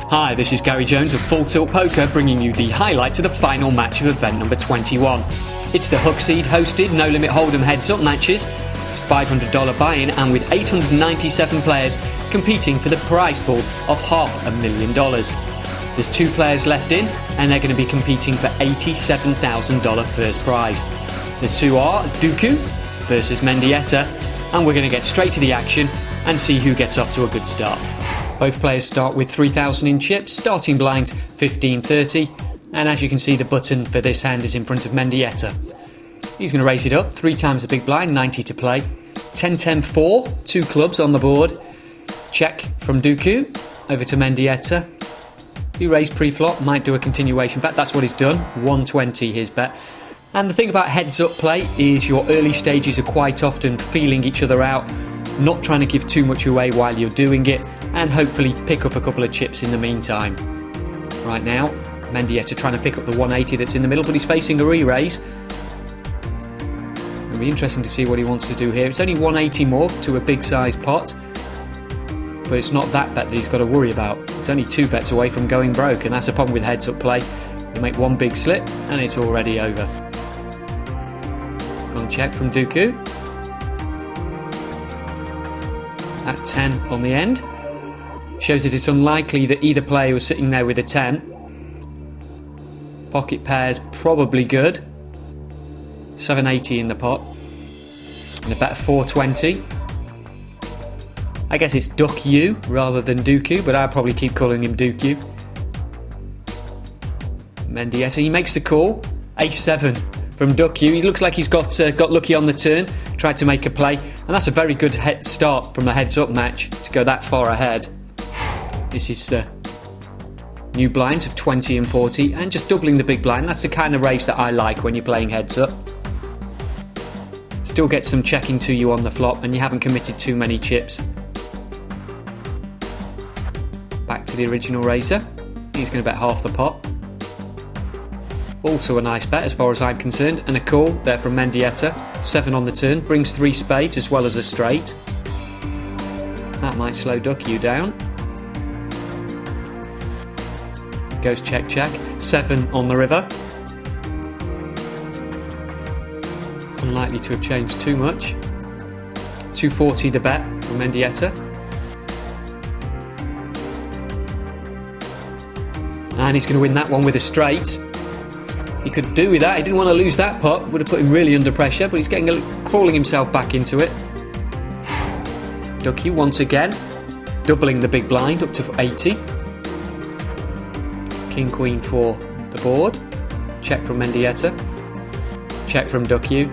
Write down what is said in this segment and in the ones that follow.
Hi, this is Gary Jones of Full Tilt Poker bringing you the highlights of the final match of event number 21. It's the Hookseed hosted No Limit Hold'em heads up matches. It's $500 buy-in and with 897 players competing for the prize pool of $500,000. There's 2 players left in and they're going to be competing for $87,000 first prize. The 2 are Dooku versus Mendieta, and we're going to get straight to the action and see who gets off to a good start. Both players start with 3,000 in chips, starting blind 1530, and as you can see the button for this hand is in front of Mendieta. He's going to raise it up, 3 times the big blind, 90 to play. 10-10-4, 2 clubs on the board. Check from Dooku, over to Mendieta. He raised pre-flop, might do a continuation bet, that's what he's done, 120 his bet. And the thing about heads up play is your early stages are quite often feeling each other out, not trying to give too much away while you're doing it, and hopefully pick up a couple of chips in the meantime. Right now, Mendieta trying to pick up the 180 that's in the middle, but he's facing a re-raise. It'll be interesting to see what he wants to do here. It's only 180 more to a big size pot, but it's not that bet that he's got to worry about. It's only 2 bets away from going broke, and that's the problem with heads up play. You make one big slip and it's already over. Gone check from Dooku. At 10 on the end. Shows that it's unlikely that either player was sitting there with a 10. Pocket pairs probably good. 780 in the pot. And a bet of 420. I guess it's Duck You rather than Dooku, but I'll probably keep calling him Dooku. Mendieta, he makes the call. Ace-7 from Dooku. He looks like he's got lucky on the turn. Tried to make a play, and that's a very good head start from a heads-up match to go that far ahead. This is the new blinds of 20 and 40, and just doubling the big blind. That's the kind of raise that I like when you're playing heads-up. Still get some checking to you on the flop, and you haven't committed too many chips. Back to the original raiser. He's going to bet half the pot. Also a nice bet as far as I'm concerned, and a call there from Mendieta. 7 on the turn, brings 3 spades as well as a straight. That might slow Dooku down. Goes check check. 7 on the river. Unlikely to have changed too much. 240 the bet from Mendieta. And he's going to win that one with a straight. He could do with that. He didn't want to lose that pot. Would have put him really under pressure, but he's crawling himself back into it. Dooku once again, doubling the big blind up to 80. King Queen for the board. Check from Mendieta. Check from Dooku.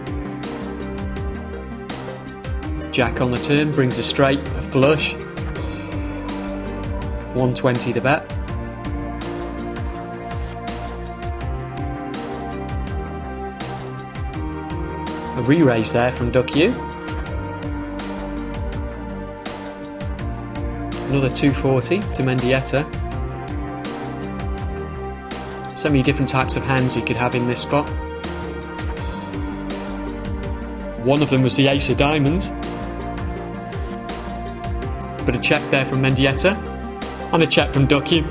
Jack on the turn, brings a straight, a flush. 120 the bet. A re-raise there from Dooku. Another 240 to Mendieta. So many different types of hands you could have in this spot. One of them was the ace of diamonds. But a check there from Mendieta. And a check from Dooku.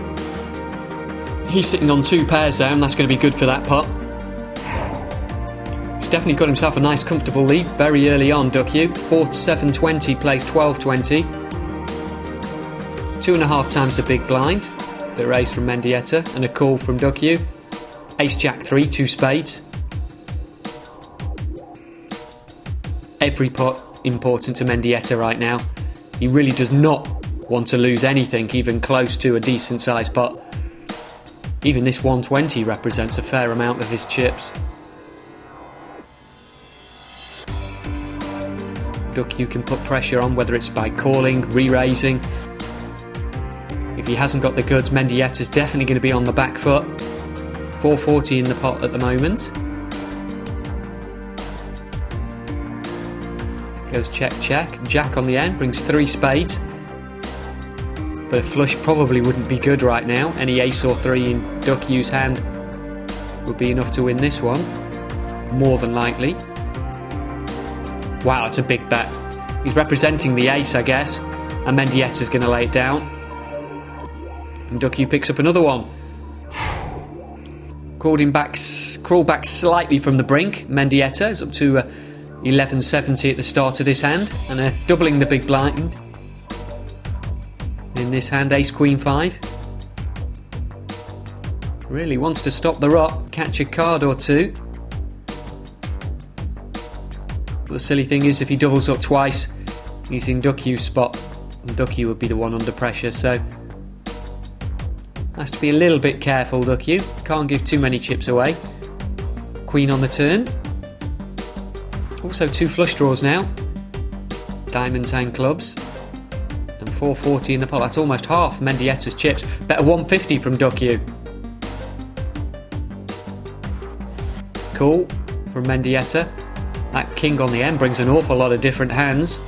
He's sitting on 2 pairs there, and that's going to be good for that pot. Definitely got himself a nice comfortable lead very early on, Dooku. 4-7-20 plays 12-20. 2.5 times the big blind. The raise from Mendieta and a call from Dooku. Ace-Jack 3, 2 spades. Every pot important to Mendieta right now. He really does not want to lose anything, even close to a decent sized pot. Even this 120 represents a fair amount of his chips. Dooku can put pressure on, whether it's by calling, re-raising. If he hasn't got the goods, Mendieta's definitely going to be on the back foot. 440 in the pot at the moment. Goes check check. Jack on the end, brings 3 spades. But a flush probably wouldn't be good right now. Any ace or 3 in Dooku's hand would be enough to win this one. More than likely. Wow, it's a big bet. He's representing the ace, I guess, and Mendieta's going to lay it down. And Duckyu picks up another one. Crawled back slightly from the brink. Mendieta is up to 1170 at the start of this hand, and doubling the big blind. In this hand, ace queen 5. Really wants to stop the rot, catch a card or two. But the silly thing is, if he doubles up twice, he's in Duckyu's spot, and Duckyu would be the one under pressure, so has to be a little bit careful. Duckyu can't give too many chips away. Queen on the turn. Also 2 flush draws now. Diamonds and clubs. And 440 in the pot. That's almost half Mendieta's chips. Better 150 from Duckyu. Cool from Mendieta. That king on the end brings an awful lot of different hands.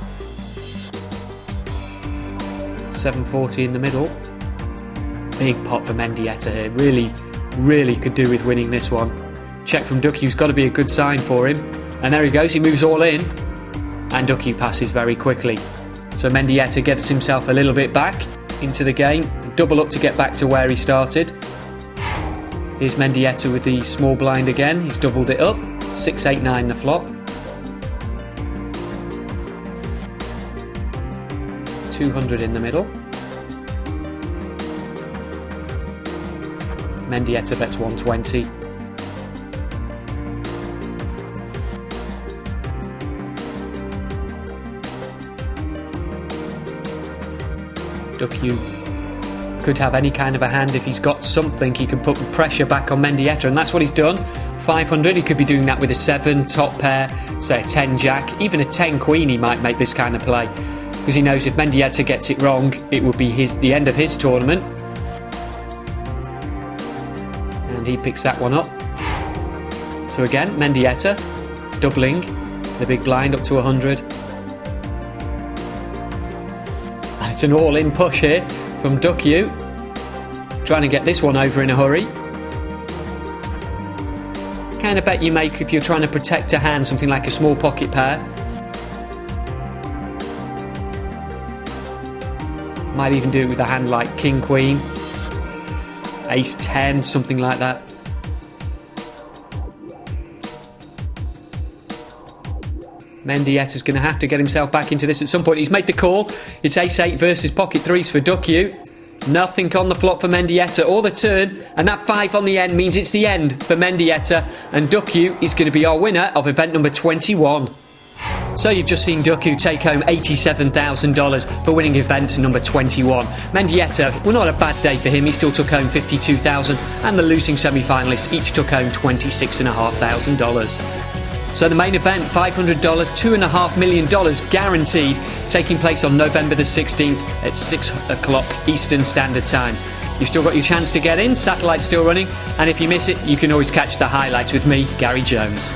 740 in the middle. Big pot for Mendieta here. Really could do with winning this one. Check from Duckyu's got to be a good sign for him. And there he goes, he moves all in. And Duckyu passes very quickly. So Mendieta gets himself a little bit back into the game. Double up to get back to where he started. Here's Mendieta with the small blind again. He's doubled it up. 6-8-9 the flop. 200 in the middle. Mendieta bets 120. Duckyu could have any kind of a hand. If he's got something, he can put pressure back on Mendieta, and that's what he's done. 500, he could be doing that with a 7, top pair, say a 10 jack, even a 10 queen. He might make this kind of play, because he knows if Mendieta gets it wrong, it would be the end of his tournament. And he picks that one up. So again, Mendieta doubling the big blind up to 100. And it's an all-in push here from Duckyu, trying to get this one over in a hurry. Kind of bet you make if you're trying to protect a hand, something like a small pocket pair. Might even do it with a hand like King Queen, Ace 10, something like that. Mendieta's going to have to get himself back into this at some point. He's made the call. It's Ace 8 versus pocket 3s for Duckyu. Nothing on the flop for Mendieta or the turn, and that 5 on the end means it's the end for Mendieta, and Duckyu is going to be our winner of event number 21. So you've just seen Duckyu take home $87,000 for winning event number 21. Mendieta, well, not a bad day for him. He still took home $52,000, and the losing semi-finalists each took home $26,500. So the main event, $500, $2.5 million guaranteed, taking place on November the 16th at 6 o'clock Eastern Standard Time. You've still got your chance to get in, satellite's still running, and if you miss it, you can always catch the highlights with me, Gary Jones.